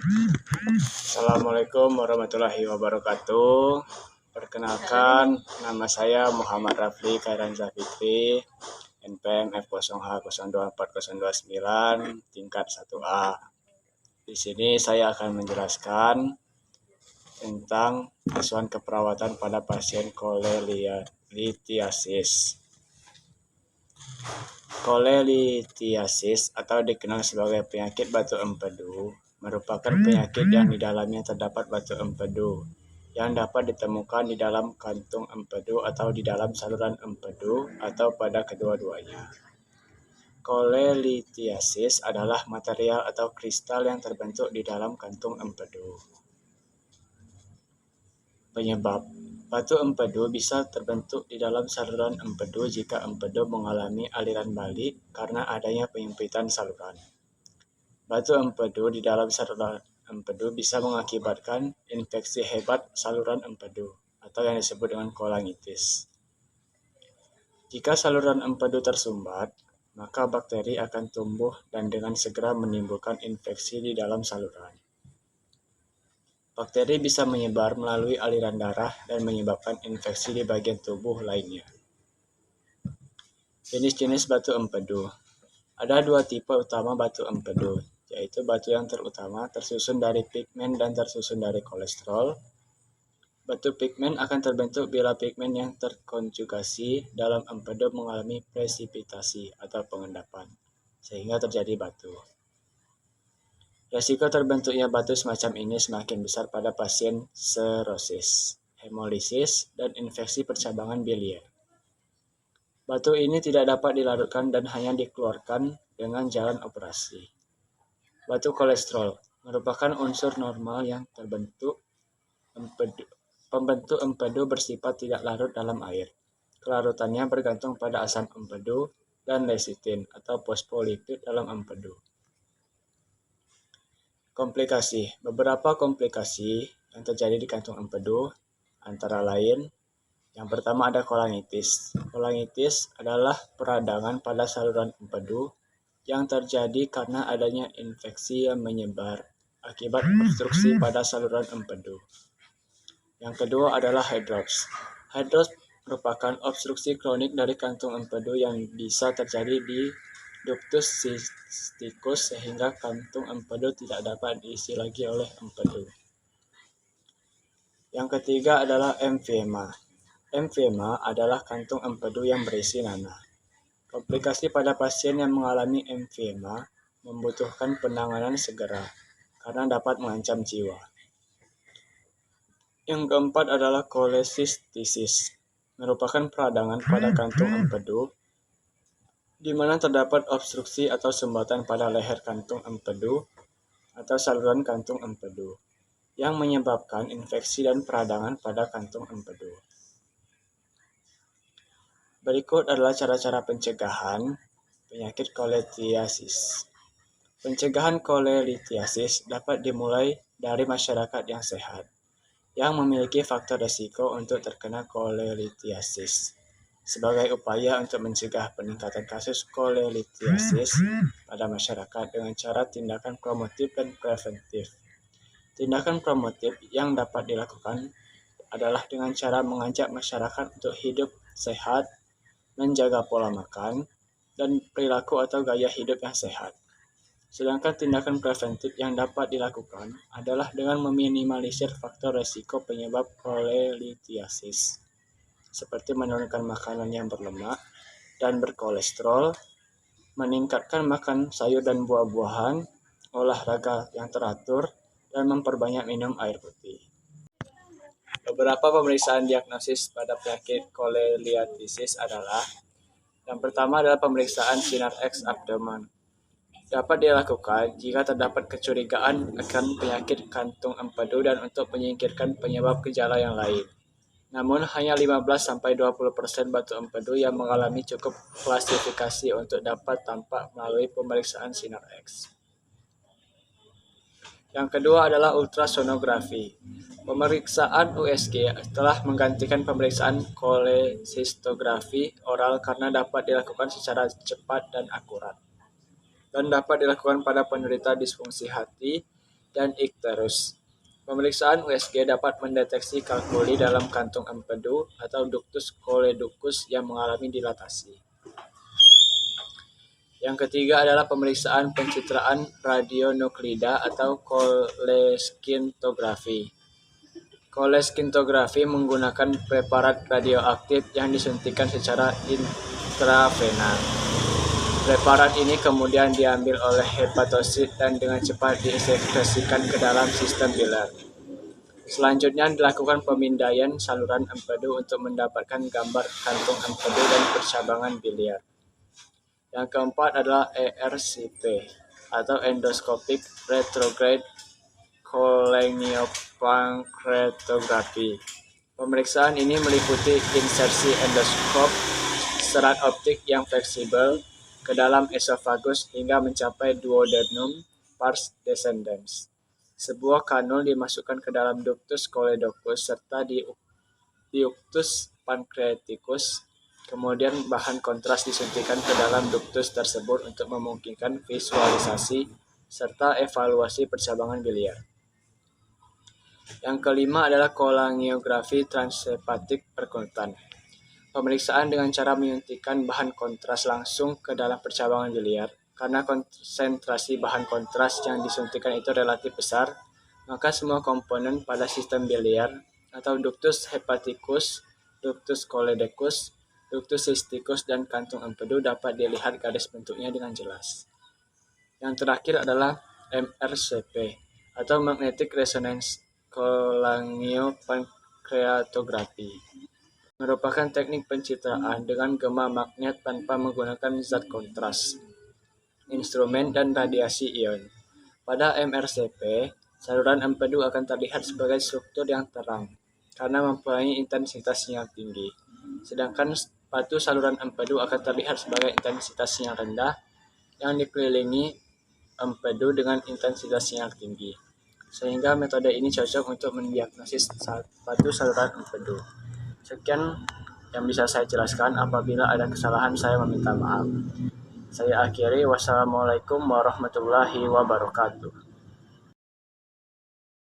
Assalamualaikum warahmatullahi wabarakatuh. Perkenalkan, nama saya Muhammad Rafli Khairanza Fikri, NPM F0H02409, tingkat 1A. Di sini saya akan menjelaskan tentang asuhan keperawatan pada pasien cholelithiasis. Cholelithiasis atau dikenal sebagai penyakit batu empedu merupakan penyakit yang di dalamnya terdapat batu empedu yang dapat ditemukan di dalam kantung empedu atau di dalam saluran empedu atau pada kedua-duanya. Cholelithiasis adalah material atau kristal yang terbentuk di dalam kantung empedu. Penyebab batu empedu bisa terbentuk di dalam saluran empedu jika empedu mengalami aliran balik karena adanya penyempitan saluran. Batu empedu di dalam saluran empedu bisa mengakibatkan infeksi hebat saluran empedu atau yang disebut dengan kolangitis. Jika saluran empedu tersumbat, maka bakteri akan tumbuh dan dengan segera menimbulkan infeksi di dalam saluran. Bakteri bisa menyebar melalui aliran darah dan menyebabkan infeksi di bagian tubuh lainnya. Jenis-jenis batu empedu. Ada dua tipe utama batu empedu, yaitu batu yang terutama tersusun dari pigmen dan tersusun dari kolesterol. Batu pigmen akan terbentuk bila pigmen yang terkonjugasi dalam empedu mengalami presipitasi atau pengendapan, sehingga terjadi batu. Resiko terbentuknya batu semacam ini semakin besar pada pasien serosis, hemolisis, dan infeksi percabangan biliar. Batu ini tidak dapat dilarutkan dan hanya dikeluarkan dengan jalan operasi. Batu kolesterol merupakan unsur normal yang terbentuk pembentuk empedu bersifat tidak larut dalam air. Kelarutannya bergantung pada asam empedu dan lecitin atau fosfolipid dalam empedu. Komplikasi. Beberapa komplikasi yang terjadi di kantung empedu antara lain yang pertama ada kolangitis. Kolangitis adalah peradangan pada saluran empedu yang terjadi karena adanya infeksi yang menyebar akibat obstruksi pada saluran empedu. Yang kedua adalah hidrops. Hidrops merupakan obstruksi kronik dari kantung empedu yang bisa terjadi di ductus cysticus sehingga kantung empedu tidak dapat diisi lagi oleh empedu. Yang ketiga adalah emfyema. Emfyema adalah kantung empedu yang berisi nanah. Komplikasi pada pasien yang mengalami emfyema membutuhkan penanganan segera karena dapat mengancam jiwa. Yang keempat adalah kolesistisis, merupakan peradangan pada kantung empedu di mana terdapat obstruksi atau sumbatan pada leher kantung empedu atau saluran kantung empedu yang menyebabkan infeksi dan peradangan pada kantung empedu. Berikut adalah cara-cara pencegahan penyakit cholelithiasis. Pencegahan cholelithiasis dapat dimulai dari masyarakat yang sehat, yang memiliki faktor risiko untuk terkena cholelithiasis. Sebagai upaya untuk mencegah peningkatan kasus cholelithiasis pada masyarakat dengan cara tindakan promotif dan preventif. Tindakan promotif yang dapat dilakukan adalah dengan cara mengajak masyarakat untuk hidup sehat, menjaga pola makan, dan perilaku atau gaya hidup yang sehat. Sedangkan tindakan preventif yang dapat dilakukan adalah dengan meminimalisir faktor risiko penyebab cholelithiasis, seperti menurunkan makanan yang berlemak dan berkolesterol, meningkatkan makan sayur dan buah-buahan, olahraga yang teratur, dan memperbanyak minum air putih. Beberapa pemeriksaan diagnosis pada penyakit cholelithiasis adalah yang pertama adalah pemeriksaan sinar X abdomen. Dapat dilakukan jika terdapat kecurigaan akan penyakit kantung empedu dan untuk menyingkirkan penyebab gejala yang lain. Namun hanya 15-20% batu empedu yang mengalami cukup klasifikasi untuk dapat tampak melalui pemeriksaan sinar X. Yang kedua adalah ultrasonografi. Pemeriksaan USG telah menggantikan pemeriksaan kolesistografi oral karena dapat dilakukan secara cepat dan akurat, dan dapat dilakukan pada penderita disfungsi hati dan ikterus. Pemeriksaan USG dapat mendeteksi kalkuli dalam kantung empedu atau ductus choledochus yang mengalami dilatasi. Yang ketiga adalah pemeriksaan pencitraan radionuklida atau koleskintografi. Koleskintografi menggunakan preparat radioaktif yang disuntikan secara intravena. Preparat ini kemudian diambil oleh hepatosit dan dengan cepat diinjeksikan ke dalam sistem biliar. Selanjutnya dilakukan pemindaian saluran empedu untuk mendapatkan gambar kantung empedu dan percabangan biliar. Yang keempat adalah ERCP atau endoscopic retrograde cholecystectomy. Pemeriksaan ini meliputi insersi endoskop serat optik yang fleksibel ke dalam esofagus hingga mencapai duodenum pars descendens. Sebuah kanul dimasukkan ke dalam ductus choledochus serta ductus pancreaticus. Kemudian bahan kontras disuntikan ke dalam ductus tersebut untuk memungkinkan visualisasi serta evaluasi percabangan biliar. Yang kelima adalah kolangiografi transhepatik perkutan. Pemeriksaan dengan cara menyuntikkan bahan kontras langsung ke dalam percabangan biliar. Karena konsentrasi bahan kontras yang disuntikan itu relatif besar, maka semua komponen pada sistem biliar atau ductus hepaticus, ductus choledochus, ductus cysticus, dan kantung empedu dapat dilihat garis bentuknya dengan jelas. Yang terakhir adalah MRCP atau magnetic resonance cholangiopancreatografi. Merupakan teknik pencitraan dengan gema magnet tanpa menggunakan zat kontras, instrumen, dan radiasi ion. Pada MRCP, saluran empedu akan terlihat sebagai struktur yang terang karena mempunyai intensitas sinyal tinggi. Sedangkan batu saluran empedu akan terlihat sebagai intensitas sinyal rendah yang dikelilingi empedu dengan intensitas sinyal tinggi. Sehingga metode ini cocok untuk mendiagnosis batu saluran empedu. Sekian yang bisa saya jelaskan. Apabila ada kesalahan, saya meminta maaf. Saya akhiri. Wassalamualaikum warahmatullahi wabarakatuh.